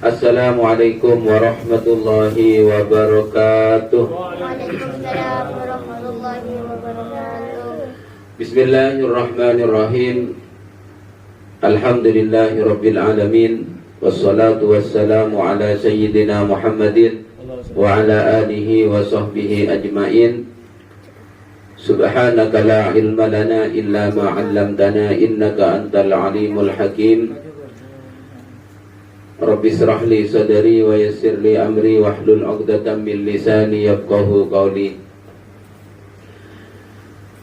Assalamualaikum warahmatullahi wabarakatuh. Waalaikumsalam warahmatullahi wabarakatuh. Bismillahirrahmanirrahim. Alhamdulillahi rabbil alamin. Wassalatu wassalamu ala sayyidina Muhammadin wa ala alihi wa sahbihi ajma'in. Subhanaka la ilma lana illa ma 'allamtana innaka antal alimul hakim. Rabbi israh li sadri wa yassir li amri wahlul 'uqdatam min lisani yafqahu qawli.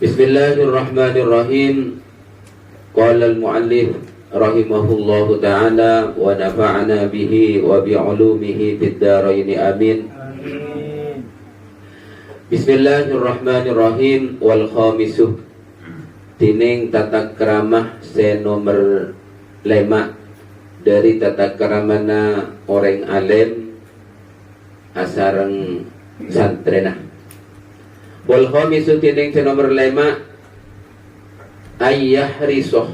Bismillahirrahmanirrahim. Qala al-muallif rahimahullahu ta'ala wa nafa'ana bihi wa bi'ulumihi fid dharain amin. Bismillahirrahmanirrahim. Wal khamisu tining tata keramah se nomor 5 dari tata keramana orang alim asareng santrena. Wal khamisu tining se nomor 5 ayah risoh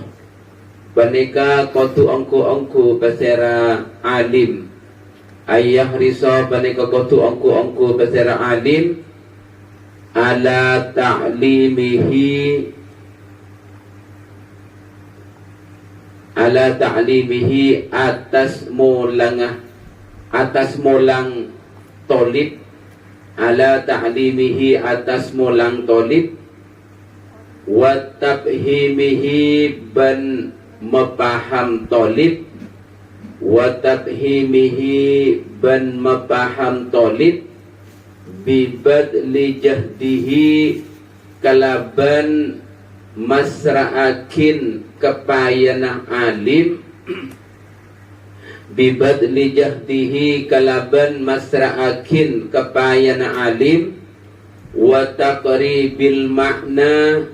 banika kotu ongku pasera alim. Ayah risoh banika kotu ongku pasera alim ala ta'limihi atas molang tolib, ala ta'limihi atas molang tolib, wa tabhimihi ban mepaham tolib, wa tabhimihi ban mepaham tolib, bibadli jahdihi kalaban masra'akin kepayana alim, bibadli jahdihi kalaban masra'akin kepayana alim, wa taqribil makna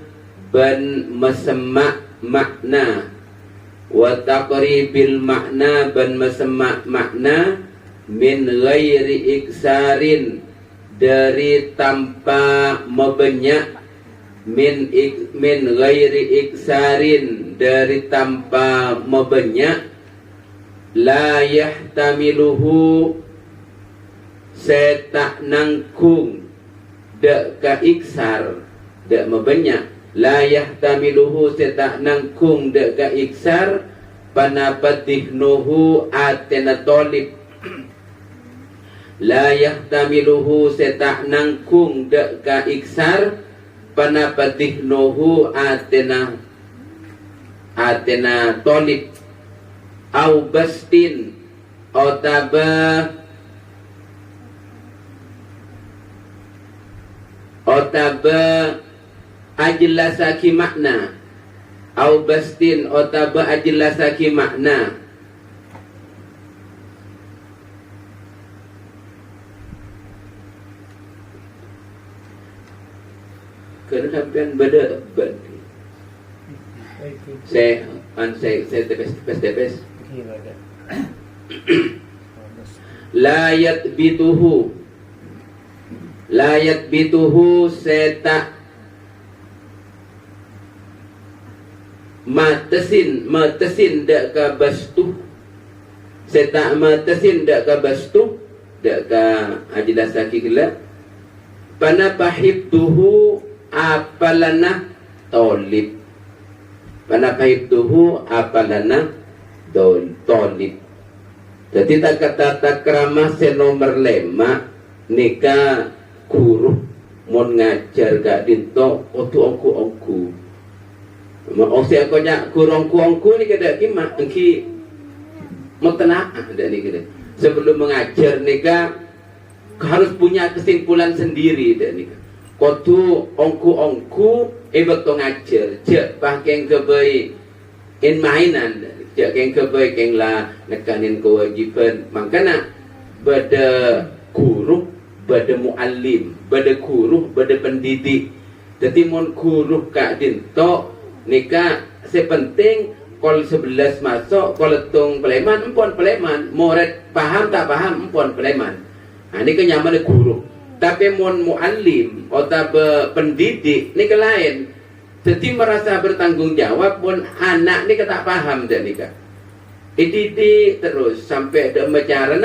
ban mesemak makna, wa taqribil makna ban mesemak makna, min ghairi iksarin dari tanpa mebanyak, min ghairi iksarin dari tanpa mebanyak, la yahtamiluhu setak nangkung dak ka iksar dak mebanyak, la yahtamiluhu setak nangkung dak ka iksar panapatihnuhu atena tolib, la yahtamiluhu setak nangkung dak ka iksar panapatihnuhu atena tolib, au bastin otaba ajlasaki makna, au bastin otaba ajlasaki makna. Kenapa beda saya tepes layat bituhu seta matesin dak ka bastu, seta matesin dak ka bastu dak ka ajlasaki kila panapahibtuhu apalana tolib, panapahibtuhu apalana tolib. Jadi tak kata takramah se nomor 5 nika guru mon ngajar gak dinto otu ongku maksud aku nyak guru ongku ni kada kima engki mutanah ada ni kada. Sebelum mengajar nika harus punya kesimpulan sendiri dah nika. Kotu ongku beto ngajar cek pakeng kebai in mainan cek keng kebai keng la nekanin kewajiban, makana bada guru bada muallim, bada guru bada pendidik. Jadi mon guru kak dinto nika sepenting kol 11 masuk kol tung peleman empon peleman, murid paham tak paham empon peleman. Nah ini kenyaman guru. Tapi mon muallim atau pendidik ni ke lain. Jadi merasa bertanggung jawab mon anak ni tak paham dan nikah. Dididik terus sampai ada bicara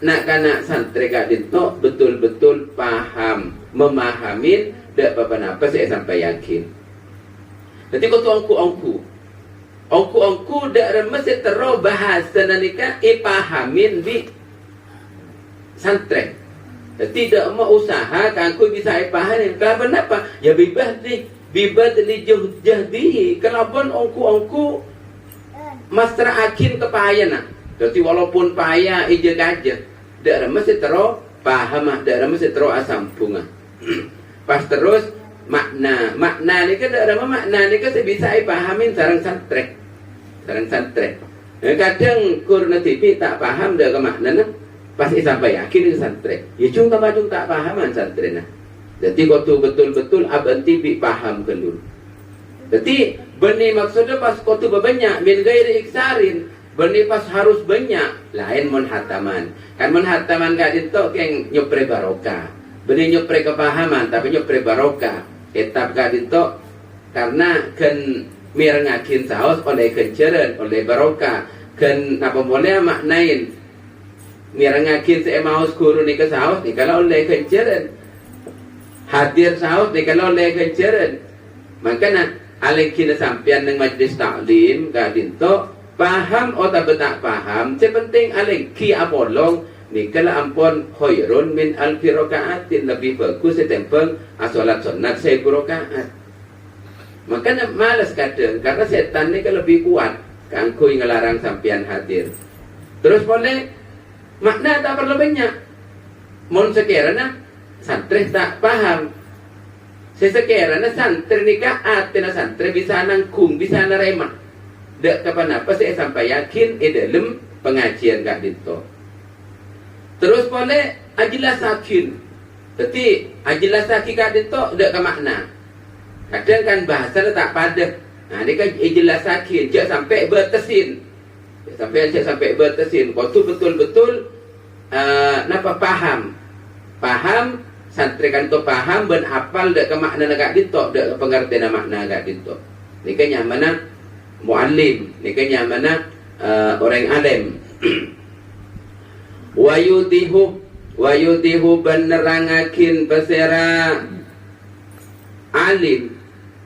nak kanak santri kak dinto betul-betul paham, memahamin, dak apa-apa saya sampai yakin. Nanti kau tu ongku dak remes terus bahasa nanika ipahamin di santri. Tidak mau usaha kan aku bisa ipahamin. Kenapa? Ya bibah di jahdi. Kenapa ongku masra akin kepayana. Jadi walaupun payah ije gajah, dak mesti terus paham, dak mesti terus asam bunga. Pas terus makna ni kan dak makna ni kan bisa pahamin sareng santri. Kadang kurna TV tak paham dak makna pasti sampai yakin ke santri. Ya cung tak pahaman santri nah. Jadi kau tu betul-betul abanti bi paham kelur. Jadi benih maksudnya pas kau tu banyak min gairi iksarin. Benih pas harus banyak lain menhataman. Kan menhataman gak dinto keng nyopre barokah. Benih nyopre kepahaman tapi nyopre barokah. Etap gak dinto karena ken mirengakin saos oleh kenceren oleh barokah. Ken apa boleh maknain mirengakin seemaus guru ni ke saos ni kalau oleh kenceren. Hadir saos ni kalau oleh kenceren. Makanya alih kina sampian ng majlis taklim gak dinto paham atau tak paham, sepenting alih ki apolong ni kala ampon khairun min alfi rakaatin, lebih bagus setempel asolat sunat 1000 rakaat. Makanya malas kadang karena setan ni kan lebih kuat kangkui ngelarang sampian hadir. Terus boleh makna tak perlu banyak. Mon sekiranya santri tak paham. Sesekiranya santri nikah atina santri bisa nangkung, bisa nerema. Dek kapan apa saya sampai yakin dalam pengajian kak dinto. Terus boleh ajilah sakin. Tapi ajilah sakin kak dinto dek ke makna. Kadang kan bahasa tak padat. Nah ini kan ajilah sakin. Jangan sampai bertesin. Sampai bertesin. Kau tu betul-betul napa paham. Paham santri kan tu paham ben hafal dek ke makna kak dinto, dek ke pengertian makna kak dinto. Ini kan yang mana muallim, ni kan mana orang alim. Wayudihu benerangakin pasera alim.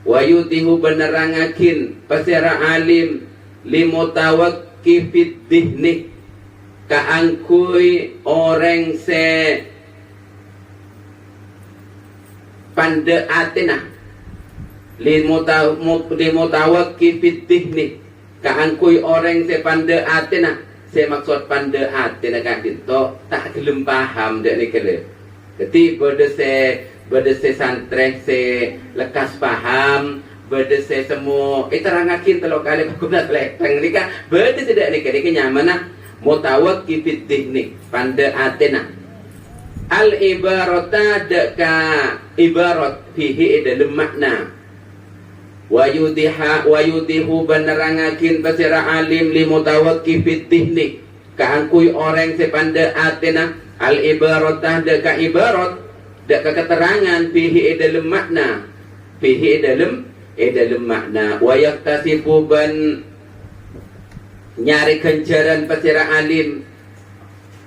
Wayudihu benerangakin pasera alim limutawakkifid dihni kaangkui orang se pande atina limutawakkifid dihni kaangkui orang se pande atina. Saya maksud pande atina kak dinto tak gelem paham dek ni kele. Jadi berde se santri se lekas paham, berde se semua terangakin telo kali aku nak leteng ni kak berde se dek ni kele nyaman mutawakkifid dihni pande atina. Al ibarata deka ibarat fihi dalam makna. Wayudihu benerangakin pasira alim limutawakkifid dihni kaangkui orang sepanda atina al ibaratah deka ibarat deka keterangan fihi dalam makna makna wayaktasifu ban nyari kencaran pasira alim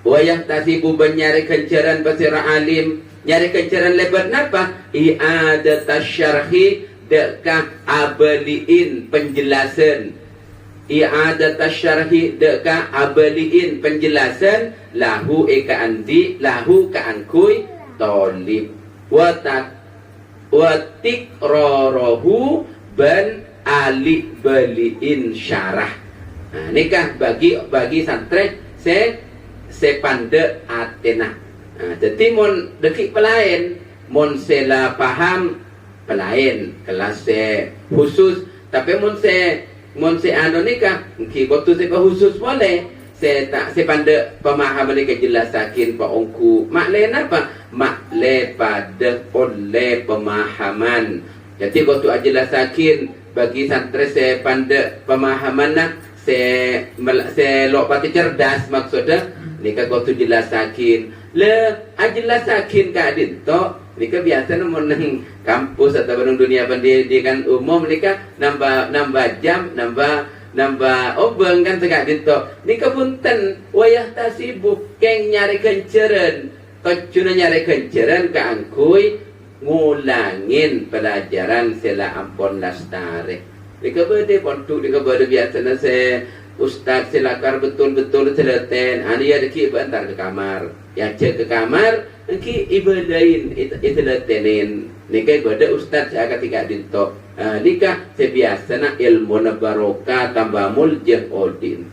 wayaktasifu ban nyari kencaran pasira alim nyari kencaran lebat napa i'adatas syarhi dekah abaliin penjelasan i'adatas syarhi dekah abaliin penjelasan lahu eka andi lahu kaangkui tolib watik rorohu ban alik baliin syarah. Nah, nikah bagi santri se pande atena. Nah, jadi mon dekik pelain mon sela paham pelain kelas khusus tapi mon se anu nikah ki waktu se khusus boleh se tak se pande pemahaman ni kejelasakin pak ongku makle apa makle pada oleh pemahaman. Jadi waktu ajelasakin bagi santri se pande pemahaman nak se lo pati cerdas maksudnya nikah waktu jelasakin le ajelasakin kak dinto. Mereka biasa menang kampus atau menang dunia pendidikan umum mereka nambah jam, nambah nambah obeng kan tegak dito. Ni kepunten wayah tasibuk keng nyari kenceren. Kecuna nyari kenceren keangkui ngulangin pelajaran sela ampon lastare. Dikabade pontu dikabade biasanya se ustaz silakar betul-betul seleten. Ani ada ki bantar ke kamar. Yang cek ke kamar, ki ibadain iteletenin. Nikah ibadah ustaz saya ketika dito. Nikah sebiasana ilmu barokah tambah muljah odin.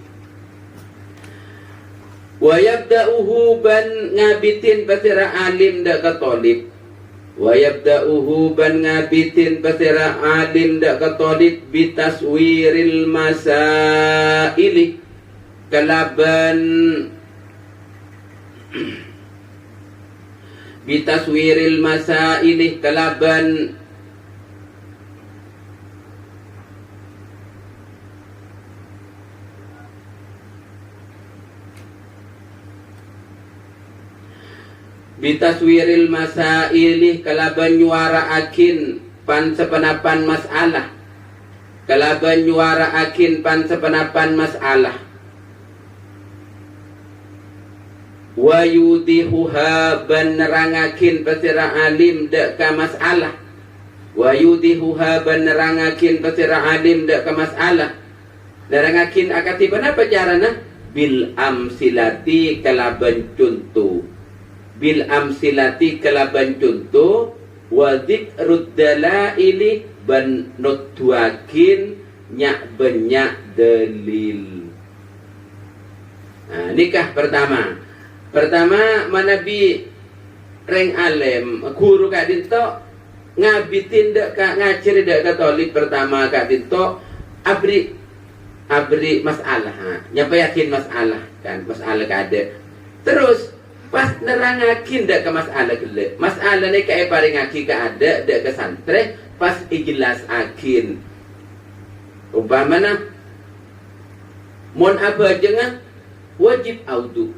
Wa yabda'uhu ban ngabitin pasira alim dak katolib. Wa yabda'uhu ban ngabitin pasira alim dak katolib bitaswiril masaili kalaban bitaswiril masaili kalaban bitaswiril masailih kalaban nyuara akin pan sepenapan masalah kalaban nyuara akin pan sepenapan masalah wa yudihuha ban nerangakin pasira alim dak ka masalah wa yudihuha ban nerangakin pasira alim dak ka masalah nerangakin akati apa carana bil amsilati kalaban contoh bil amsilati kalaban contoh wa dzikrud dalaili ban nutuakin nyak banyak dalil. Nah, nikah pertama manabi reng alem guru kak dinto ngabitin dak ka ngajari dak katolik pertama kak dinto abri masalah nyapa yakin masalah kan masalah kada terus pas nerangakin dak ke masalah gele. Masalah ni kae paring aki ka ada dak ke santre pas ijelas akin. Umpamana mon apa jenga wajib audu.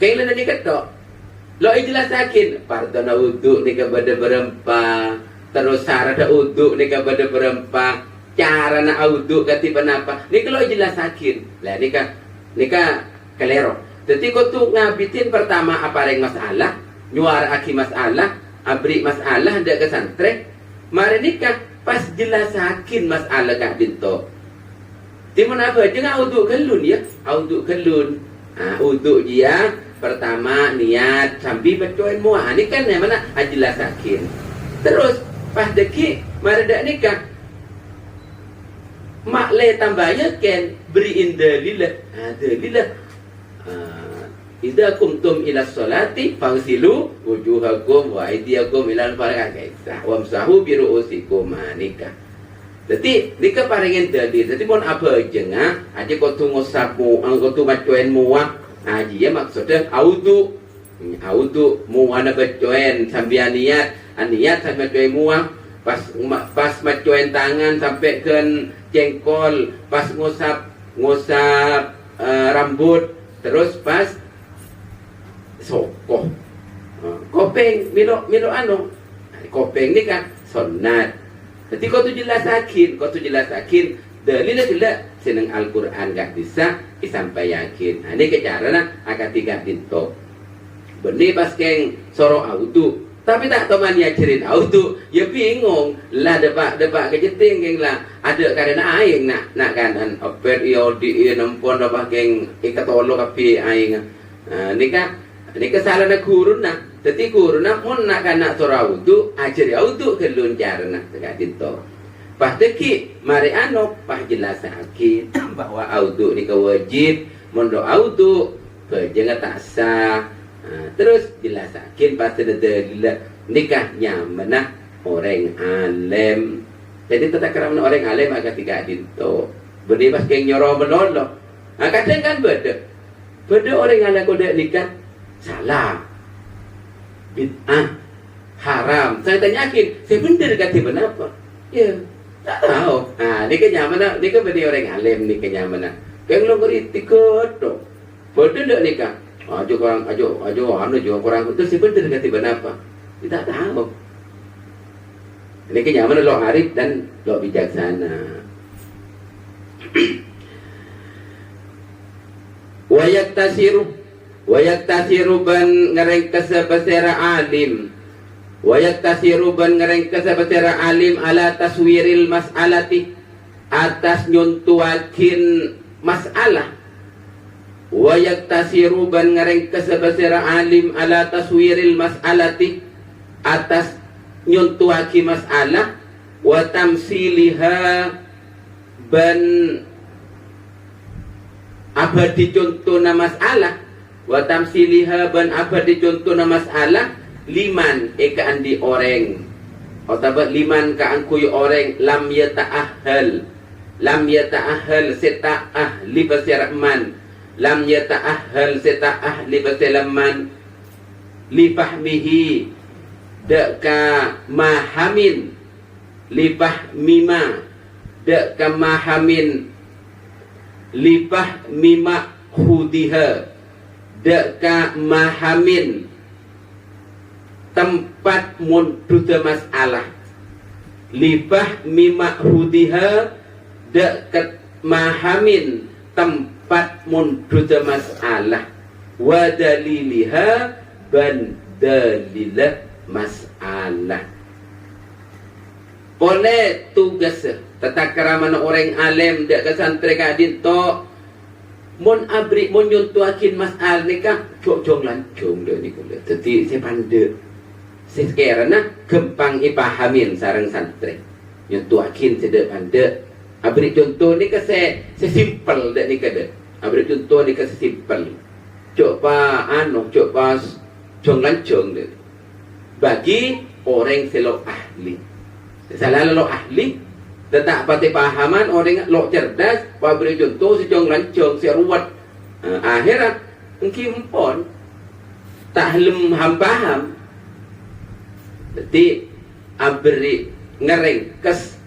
Kaila ni kato. Lo ijelas akin pardana wudu ni ka bada berempa. Terus syarat wudu ni ka bada berempa. Cara na audu kati panapa. Ni kalau ijelas akin. Lah ni ka kalero. Jadi kau tu ngabitin pertama apa yang masalah, nyuara aki masalah, abri masalah hendak ke santre, mari nikah pas jelasakin masalah kak dinto. Di mana apa? Jangan uduk kelun ya, uduk kelun. Uduk dia pertama niat sambil bacain muah. Ini kan yang mana jelasakin. Terus pas deki mari dak nikah. Mak le tambahnya ken beri dalilah. Dalilah. Idza kumtum ila sholati fagsilu wujuhakum wa aydiyakum ila al-marafiq wamsahu bi ru'usikum nikah. Jadi nikah paringin dalil. Jadi mon apa jenga aja kau tu ngosapmu kau tu bacoen muak aji ya maksudnya audu muana bacoen sambil niat sampai bacoen muak pas bacoen tangan sampai ke jengkol pas ngosap rambut terus pas sokoh kopeng milo kopeng ni kan sunat. Jadi kau tu jelasakin dalilnya tidak seneng Al-Quran gak bisa sampai yakin. Ini kecarana akan tiga dinto benih pas keng soro audu tapi tak teman ya cerit audu ya bingung lah debak kejeting keng lah ada karena aing nak kanan oper iyo di nempon apa keng ikatolo kapi aing ini kesalahan guru nak. Jadi guru nak mun nak kanak soro audu ajari audu kelun carana tegak dinto. Pas deki mari pas jelasakin bahwa audu ni wajib mondo audu jangan tak sah. Terus jelasakin pas dalil nikahnya mana orang alim. Jadi tetap kerana orang alim agak tiga dinto. Beri pas keng nyoro menolong. Kadang kan beda orang alim kode nikah salah bid'ah haram. Saya tanyakin, saya benar kata kenapa? Ya, tak tahu. Ni kenyamanan, ni beri orang alim ni kenyamanan. Keng lo kritik tu. Betul tak nikah? Anu juga kurang itu sih benar kata kenapa? Kita tahu. Ini kenyamanan lo arif dan lo bijaksana. Wayaktasiru ban ngerengkes basera alim. Wayaktasiru ban ngerengkes basera alim ala taswiril mas'alati, atas nyuntuakin masalah. Wayaktasiru ban ngerengkes basera alim ala taswiril mas'alati, atas nyuntuaki masalah. Wa tamsiliha ban abadi contohna masalah. Wa tamsiliha ban abadi contohna masalah liman eka andi orang atau liman ka angkuy orang lam yata'ahhal seta ahli basiraman, lam yata'ahhal seta ahli basiraman li fahmihi deka mahamin, li fahmima deka mahamin, li fahmima hudiha deka mahamin tempat munduda masalah, libah mimah hudiha deket mahamin tempat munduda masalah, wa daliliha ban dalilah masalah. Oleh tugas tatakara mana orang alim dak kesantri kadin to mun abri mun nyuntuakin masal nikah jong lancung dah ni kula. Jadi saya pandai sekarang gempang ipahamin sarang santri nyuntuakin sedek pandai. Abri contoh ni ke saya simple dak ni kada. Abri contoh ni ke simple. Coba coba jong lancung dah. Bagi orang selo ahli. Salah lo ahli tetap pati pahaman orang lo cerdas, pabri contoh si jong lancung si ruwet. Akhirat engki empon tak helem paham. Jadi abri ngerengkes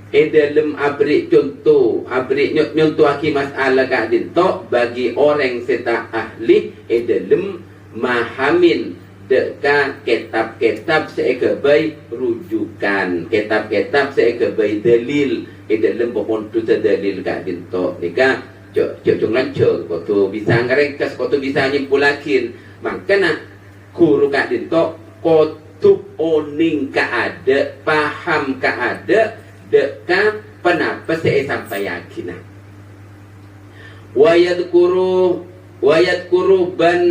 dalam abri contoh abri nyontohaki masalah kadin to bagi orang seta ahli dalam mahamin deka kitab-kitab seegabai rujukan, kitab-kitab seegabai dalil dalam pohon tu dalil kadin to nika jong lancung waktu bisa ngerengkes waktu bisa nyimpulakin makanya guru kadin to kutub oning kaada paham kaada deka penapa saya sampai yakin wayat kuru ban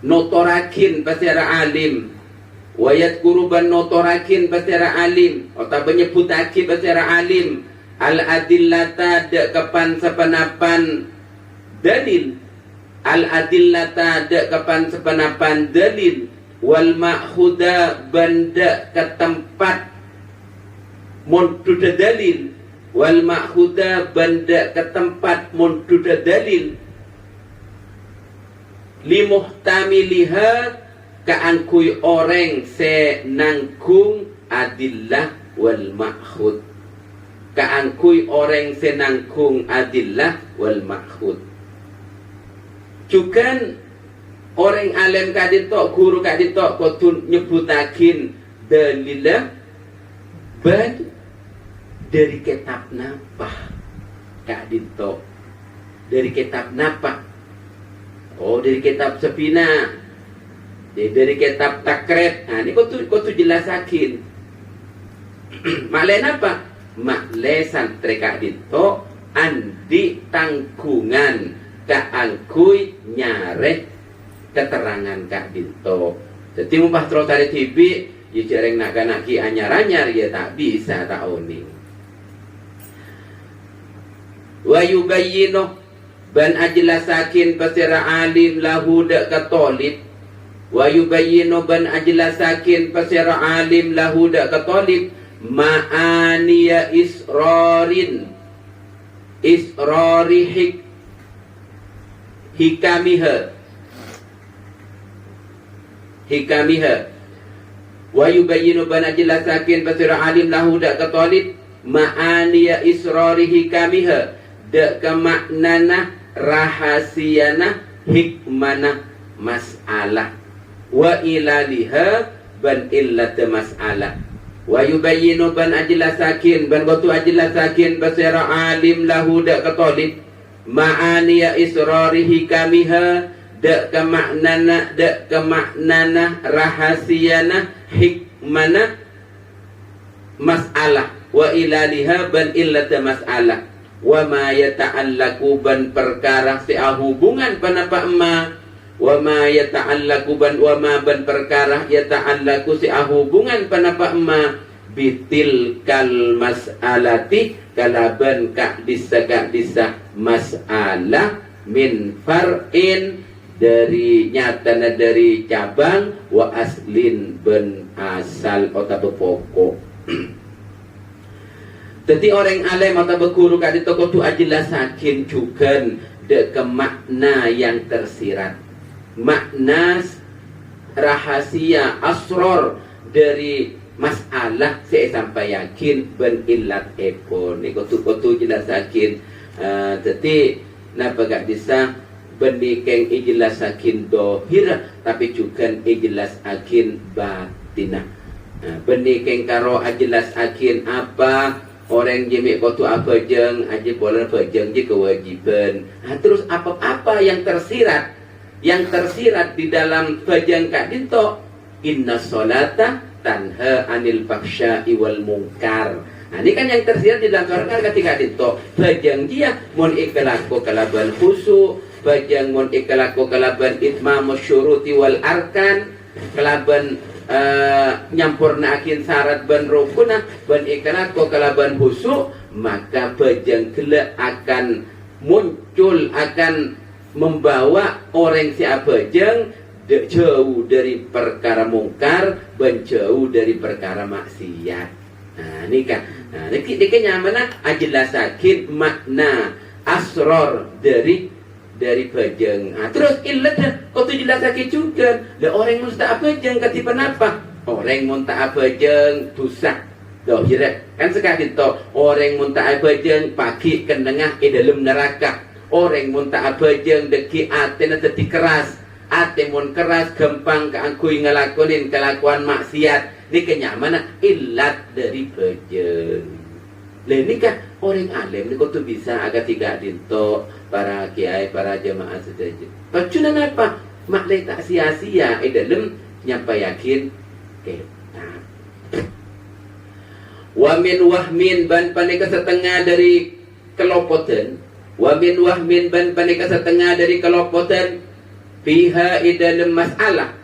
notorakin pasira alim, wayat kuruban notorakin pasira alim atau menyebutakin pasira alim al adillata de kapan sepanapan dalil, al adillata de kapan sepanapan dalil, wal ma'khuda banda ke tempat munduda dalil, wal ma'khuda banda ke tempat munduda dalil, limuhtamiliha kaangkuy orang se nangkung adillah wal ma'khud, kaangkuy orang se nangkung adillah wal ma'khud. Juga orang alim kadito guru kadito kotun nyebutakin dalilah bad dari kitab napa kadito, dari kitab napa. Oh dari kitab Sepina, dari kitab Takrib. Nah ini kau tu jelasakin. Maklai apa? Maklai santri kak dito andi tanggungan kaangkui nyare keterangan kak dito. Jadi mumpah terus dari TV, ya jarang nak ki anyar-anyar ya tak bisa tak oning. Wa yubayyinu ban ajlasakin pasira alim lahu dak katolib, wa yubayyinu ban ajlasakin pasira alim lahu dak katolib ma'aniya israri hikamiha wa yubayyinu ban ajlasakin pasira alim lahu dak katolib ma'aniya israri hikamiha dak kemaknana rahasiana hikmana masalah wa ilaliha ban illat masalah wa yubayyinu ban ajlasakin ban gotu ajlasakin basira alim lahu dak katolib ma'aniya israrihi kamiha dak kemaknana rahasiana hikmana mas'alah wa ilaliha ban illata mas'alah wa ma yata'allaku ban perkara sia hubungan panapa ma wa ma yata'allaku ban wa ma ban perkara yata'allaku sia hubungan panapa ma bitil kal mas'alati kalaban ka disa mas'alah min far'in dari nyatana dari cabang wa aslin ben asal atau pokok. Jadi orang alim atau berguru kadi toko tu ajlasakin juga de ke makna yang tersirat, makna rahasia asror dari masalah saya sampai yakin ben ilat epon ni kotu jelasakin. Jadi napa gak bisa benikeng ijlasakin dohir tapi juga ijlasakin batinah. Benikeng karo ajlasakin apa orang jemik kotu apa jeng aja boleh apa jeng je kewajiban. Terus apa-apa yang tersirat di dalam pejeng kak dinto inna sholata tanha anil faksya'i wal munkar. Ini kan yang tersirat di dalam Quran ketika dinto pejeng dia mun ikalako kalaban khusu, pejeng mun ikalako kalaban itmamus syuruti wal arkan, kalaban nyampurna akin syarat ban rukunah ban ikanat ko kalaban husu, maka pejeng kele akan muncul, akan membawa orang siapa jeng jauh dari perkara mungkar ban jauh dari perkara maksiat. Nah ini kan ini nyamana ajlasakin makna asror dari pejeng. Terus illat kau tu jelasake juga. Le orang musta pejeng katipan apa? Orang munta pejeng dosa. Dohirat. Kan sekali tu orang munta pejeng pagi kendengah dalam neraka. Orang munta pejeng deki atena teti keras. Ate mun keras gampang keangkui ngelakonin kelakuan maksiat. Ni kenyamanan illat dari pejeng. Ini kan orang alim ni kau tu bisa agak tiga dinto para kiai, para jemaah sedaja. Pacunan apa? Maklai tak sia-sia dalam nyampai yakin kitab. Wa min wahmin ban paneka setengah dari kelopotan. Wa min wahmin ban paneka setengah dari kelopotan. Fiha dalam masalah.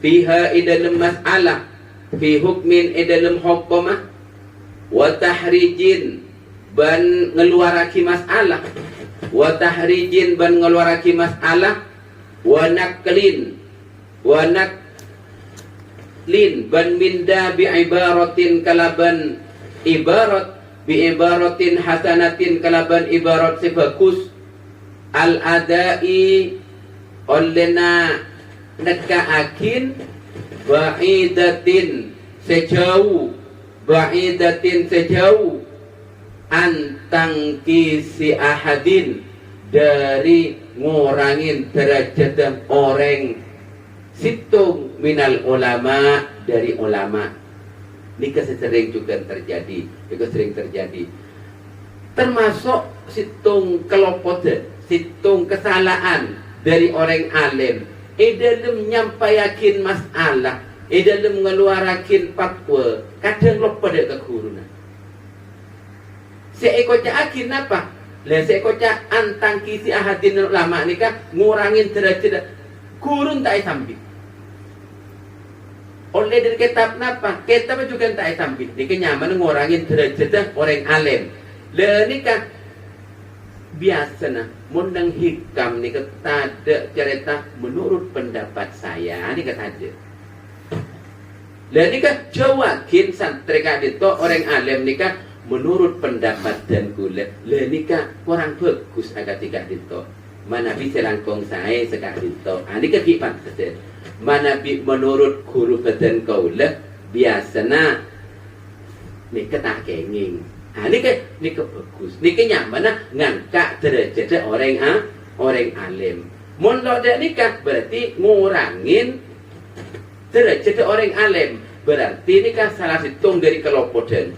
Fiha dalam masalah. Fi hukmin dalam hukumah. Wa tahrijin ban ngeluaraki masalah, wa tahrijin ban ngeluaraki masalah, wa naklin ban minda bi ibaratin kalaban ibarat bi ibaratin hasanatin kalaban ibarat sebagus al adai olena nekaakin ba'idatin sejauh ba'idatin sejauh antang kisi ahadin dari ngurangin derajat orang situng minal ulama dari ulama. Ini sering juga terjadi, itu sering terjadi. Termasuk situng kelopotan, situng kesalahan dari orang alim. Dalam nyampaikan masalah, dalam ngeluarakin fatwa, kadang lupa dek kegurunan. Seekor akin apa? Seekor antang kisi ahadin ulama ni kan ngurangin derajat gurun tak sambil. Oleh dari kitab napa? Kitab juga tak sambil. Ni kenyaman ngurangin derajat orang alim. Ni kan biasa mundang hikam ni kata ada cerita menurut pendapat saya ni kata aja. Ni kan jawakin santri kadito orang alim ni kan menurut pendapat dan gula. Ni kan kurang bagus agak tiga dito. Mana bisa langkong saya sekali dito. Ni kan kipan saja. Mana menurut guru dan gula biasana ni kata kenging. Ni kan bagus. Ni kan nyaman ngangkat derajat orang alim. Mun lo dak nikah berarti ngurangin derajat orang alim. berarti ini kan salah hitung dari kelopodan.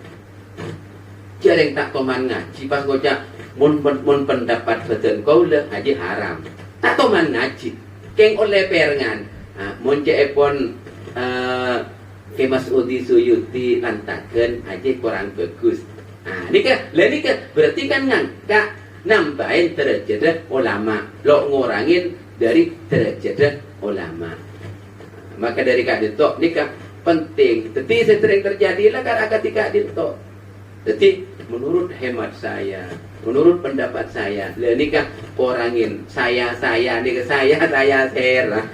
Jarang tak toman ngaji pas ngocak mun pendapat badan kau le ngaji haram. Tak toman ngaji. Keng oleh perengan. Mun cepon ke Mas Udi Suyuti lantakan aja kurang bagus. Ini kan berarti kan ngangkat nambahin derajat ulama, lo ngurangin dari derajat ulama. Maka dari kak itu nikah penting. Jadi sering terjadilah kan ketika itu. Jadi menurut hemat saya, menurut pendapat saya, nikah kurangin saya nikah saya serah.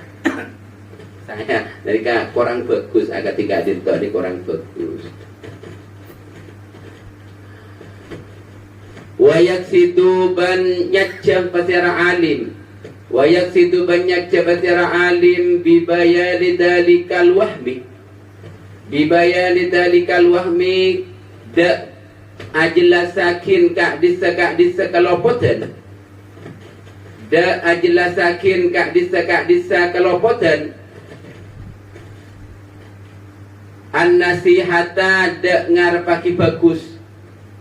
Saya dari kurang bagus agak tiga itu ini kurang bagus. Wayak situ banyak jam pasira alim. Wayak situ banyak jam pasira alim bibayali dalikal wahmi. Bibayali dalikal wahmi da ajlasakin kak disa kalopotan. Da ajlasakin kak disa kalopotan. An-nasihata de ngarepaki bagus.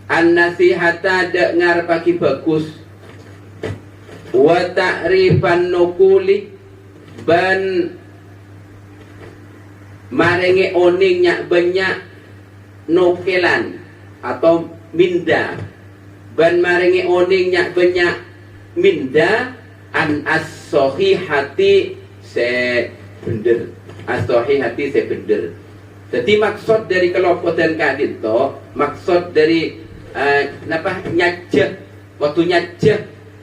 An-nasihata de ngarepaki bagus. Wa ta'rifan nukuli ban marengi oningnya banyak nukilan atau minda. Ban marengi oningnya banyak minda an as-sohihati se bener. As-sohihati se bener. Jadi maksud dari kelopotan kadito, maksud dari nyajah,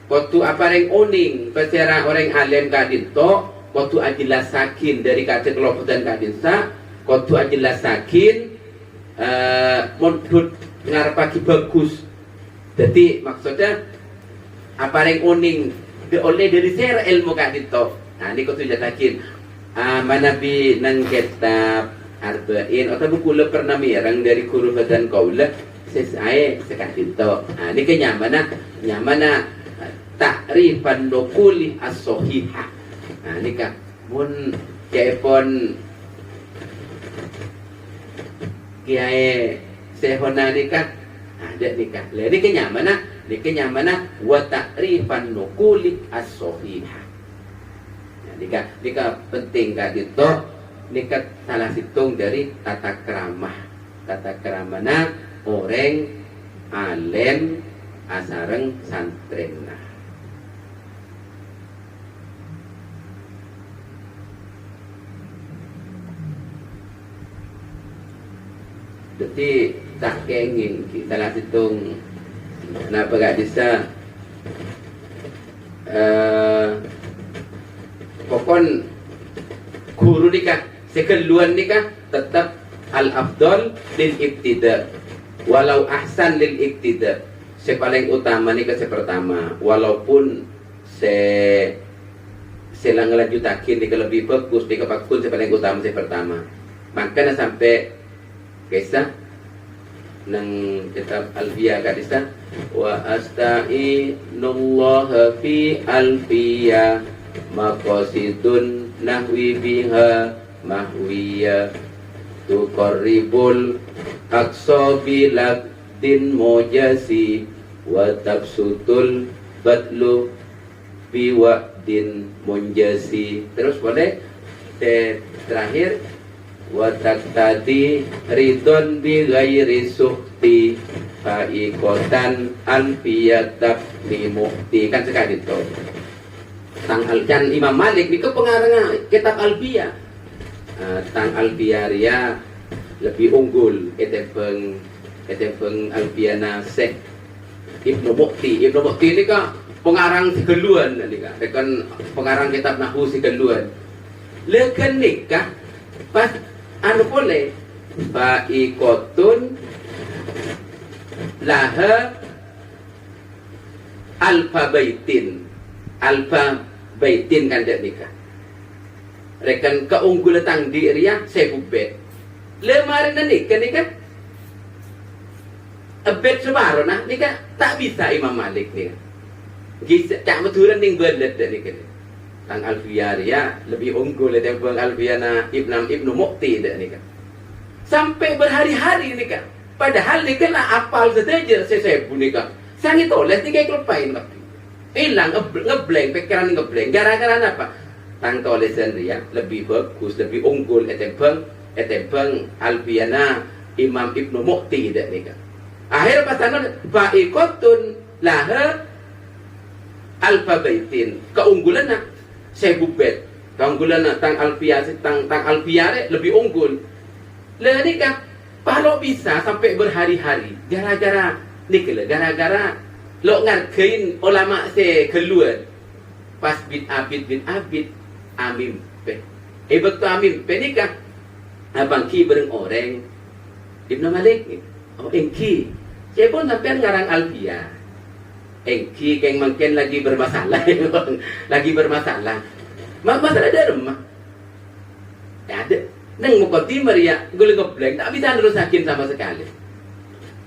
waktu apa orang oning, pasera orang alim kadito, waktu ajilasakin dari kata kelopotan kadisa, waktu ajilasakin mundut ngarepaki bagus. Jadi maksudnya apa orang oning oleh dari sera ilmu kadito. Nah ini kau jatakin manabi nang kitab Arba'in atau buku le pernah mirang dari huruf dan kaula saya sekali itu. Ini kenyamana takrifan nukuli as-sohihah. Ini kah mun kepon kiai sehona nikah ada nikah. Ini kenyamana wa takrifan nukuli as-sohihah. Ini kah penting kah itu. Nikah salah hitung dari tata keramana orang alim asareng santrena. Jadi tak kenging salah hitung kenapa gak bisa pokon guru nikah sekeluan nikah tetap al-afdal lil ibtida walau ahsan lil ibtida. Sepaling utama nikah pertama walaupun selang lanjutakin nikah lebih bagus nikah pakun sepaling utama pertama. Makanya sampai kisah nang kitab Alfiyah kadisa wa asta'inullaha fi alfiyah maqasidun nahwi biha mahwiya tuqarribul aqsa bilaktin mujasi wa tabsutul batlu biwa'din munjasi. Terus boleh terakhir wa taqtadi ridon bi ghairi suhti fa'iqatan alfiyatab limuhti. Kan sekali itu tanggal kan Imam Malik itu pengarang kitab Alfiyah. Tang Alfiyah ria lebih unggul etepeng Alfiyana Syekh Ibnu Mukti. Ibnu Mukti ini kan pengarang segeluan nika. Kan pengarang kitab Nahwu segeluan. Lekan nikah pas anu boleh baikotun laha alfa baitin kan dia nikah. Rekan keunggulan tang diria sebubet. Lemarin na nikah. Abet sebaro nah nikah tak bisa Imam Malik nih. Gisa cak maturan ning belet nikah. Tang Alfiyah ria lebih unggul daripada Alfiyah na Ibnu Mukti dah nikah. sampai berhari-hari nih kan. Padahal nih kan apal saja saya nih kan. Sang itu les nih kayak kelupain kan. Hilang ngeblank pikiran ngeblank. Gara-gara apa? Tang tolesan dia lebih bagus, lebih unggul etempeng alfiana Imam Ibnu Mu'ti dak nih kan. Akhir pasanan fa'ikotun laha alfabaitin. Keunggulan nak 1000 bet. Keunggulan nak tang alfia lebih unggul. Lah ni kan kalau bisa sampai berhari-hari gara-gara nikah gara-gara lo ngargain ulama se keluar pas bin abid amim pe. Betul amim pe ni kan abang ki bereng orang Ibnu Malik ni. Oh engki. Saya pun sampai ngarang alfia. Engki keng mungkin lagi bermasalah. Lagi bermasalah. Masalah ada rumah. Ya ada. Neng muka timur ya, gue ngeblank, tak bisa nerusakin sama sekali.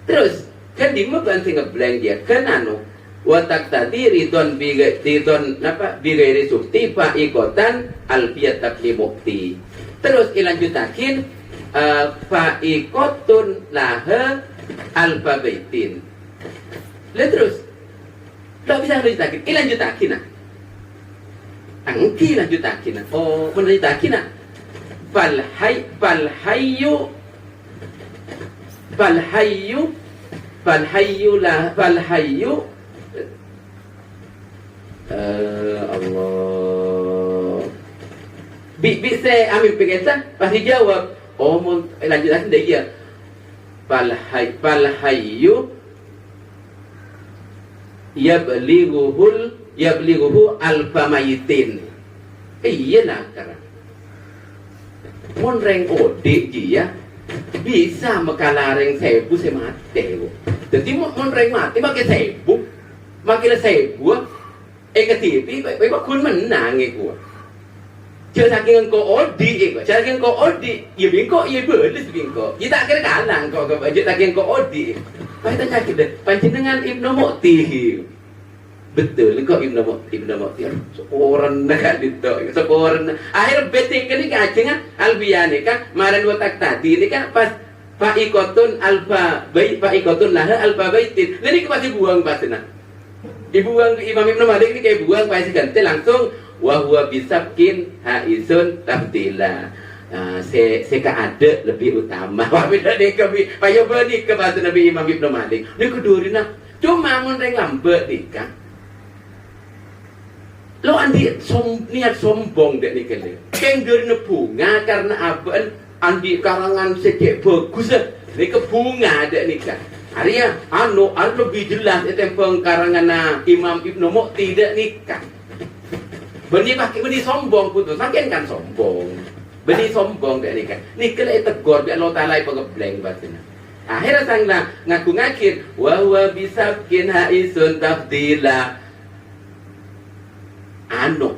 Terus, kan di muka sih ngeblank dia, kan anu, watak tadi ridon bigairi sukti pa ikotan alfiyat takli mukti. Terus ilanjutakin fa ikotun laha alfabaitin. Lalu terus, tak bisa lanjutakin, ilanjutakin nah. Angki lanjutakin nah. Oh, melanjutakin nah. Falhayyu Allah bisa ambil pengesan pasti jawab lanjut lagi dia falhayyu yablighuhu alfamayitin iya lah karena mon reng odik dia bisa makalareng 1000 saya mati. Jadi mon reng mati makin 1000, makin 1000 ketipi baik kun menang gua. Chưa saking ko odi saking ko odi ya bingko ya belis bingko. Kita akhirnya kalah kok ke saking ko odi. Baik tak sakit deh. Panjenengan Ibnu Mu'ti. Betul kok Ibnu Mu'ti seorang nak itu seorang akhir betik ini kajengan albiyane kan maran watak tadi ini kan pas fa'ikotun laha alfa baitin ini pasti buang pasna dibuang ke Imam Ibnu Malik ini kayak buang pasti ganti langsung wa huwa bisabkin haisun tabdila. Seka ada lebih utama wabida dek kami payo bani ke bahasa Nabi Imam Ibnu Malik ni kudurina cuma mun reng lambat nikah. Lo andi niat sombong dek ni kele. Kengger ne bunga karena apa? Andi karangan secek bagus ni ke bunga dek ni kan. Arya anu lebih jelas etempeng karangan Imam Ibnu Mu'ti dek ni kan. Beni sombong putus, makin kan sombong. Beni sombong dek ni kan. Ni kele tegur dek Allah Taala pengebleng batin. Akhirnya sang ngaku ngakir wa huwa bisabkin haisun tafdila. Anu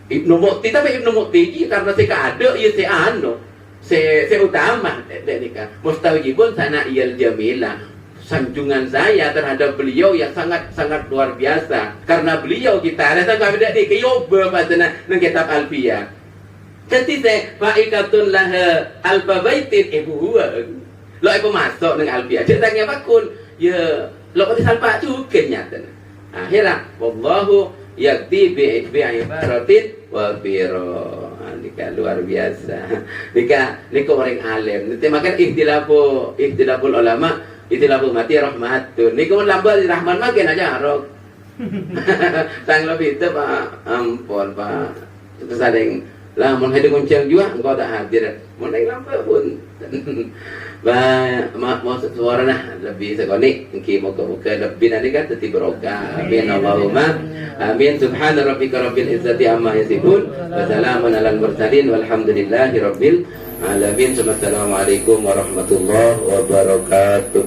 Ibnu Mu'ti tapi Ibnu Mu'ti karena saya ada ya saya anu saya utama denika mustawjibun sana iyal jamila sanjungan saya terhadap beliau yang sangat luar biasa karena beliau kita ada sampai beda di keyoba pasana nang kitab alfiyah jadi saya fa'ikatun laha alfa baitin huwa lo aku masuk nang alfiyah ceritanya bakun ya lo kata salpa juga nyata akhirnya wallahu yakti bi'ibaratin wa biro. Nika luar biasa. Nika orang alim. Nanti makan ikhtilaful ulama, ikhtilaful mati rahmatun. Nika mun lambat rahman makin aja harok. Tang lebih itu Pak ampun Pak. Terus ada yang lah mun hade kuncang juga engkau tak hadir. Mun yang lambat pun. Mau suara nah lebih sekali engki moga-moga lebih nanti kan tetap berokah. Amin Allahumma amin. Subhana rabbika rabbil izzati amma yasifun wa salamun alal mursalin walhamdulillahi rabbil alamin. Assalamualaikum warahmatullahi wabarakatuh.